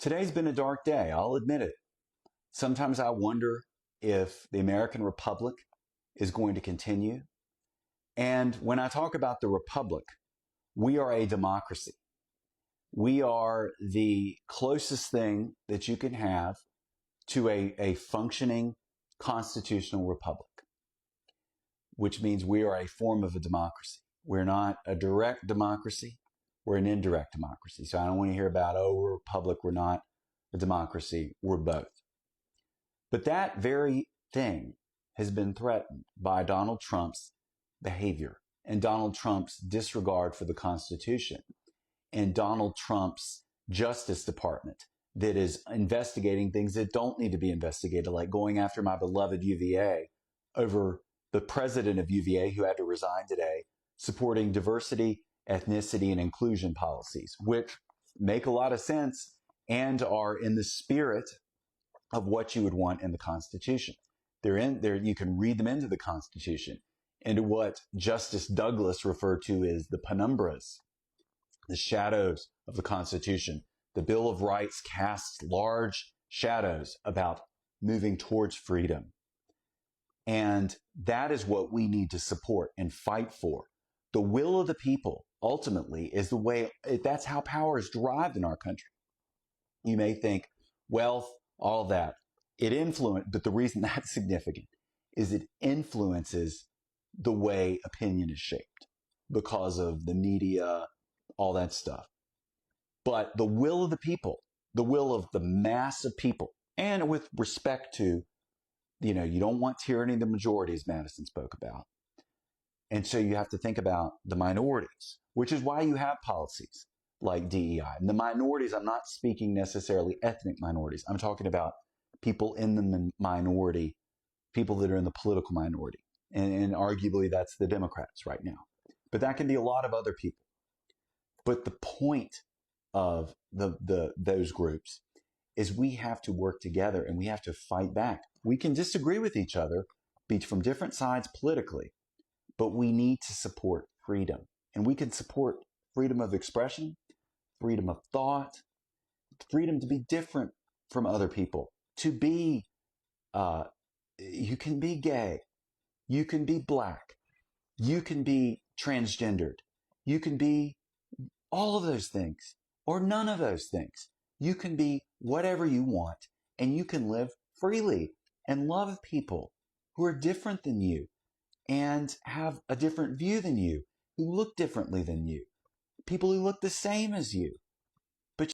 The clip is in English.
Today's been a dark day, I'll admit it. Sometimes I wonder if the American Republic is going to continue. And when I talk about the Republic, we are a democracy. We are the closest thing that you can have to a functioning constitutional republic, which means we are a form of a democracy. We're not a direct democracy. We're an indirect democracy. So I don't want to hear about, oh, we're a republic, we're not a democracy. We're both. But that very thing has been threatened by Donald Trump's behavior and Donald Trump's disregard for the Constitution and Donald Trump's Justice Department that is investigating things that don't need to be investigated, like going after my beloved UVA over the president of UVA, who had to resign today, supporting diversity, ethnicity, and inclusion policies, which make a lot of sense and are in the spirit of what you would want in the Constitution. They're in there. You can read them into the Constitution, into what Justice Douglas referred to as the penumbras, the shadows of the Constitution. The Bill of Rights casts large shadows about moving towards freedom. And that is what we need to support and fight for. The will of the people ultimately is the way, that's how power is derived in our country. You may think wealth, all that, but the reason that's significant is it influences the way opinion is shaped because of the media, all that stuff. But the will of the people, the will of the mass of people, and with respect to, you don't want tyranny of the majority, as Madison spoke about. And so you have to think about the minorities, which is why you have policies like DEI. And the minorities, I'm not speaking necessarily ethnic minorities. I'm talking about people in the minority, people that are in the political minority. And arguably that's the Democrats right now. But that can be a lot of other people. But the point of those groups is we have to work together and we have to fight back. We can disagree with each other, be from different sides politically, but we need to support freedom. And we can support freedom of expression, freedom of thought, freedom to be different from other people, to be, you can be gay, you can be black, you can be transgendered, you can be all of those things, or none of those things. You can be whatever you want, and you can live freely and love people who are different than you and have a different view than you, who look differently than you, people who look the same as you.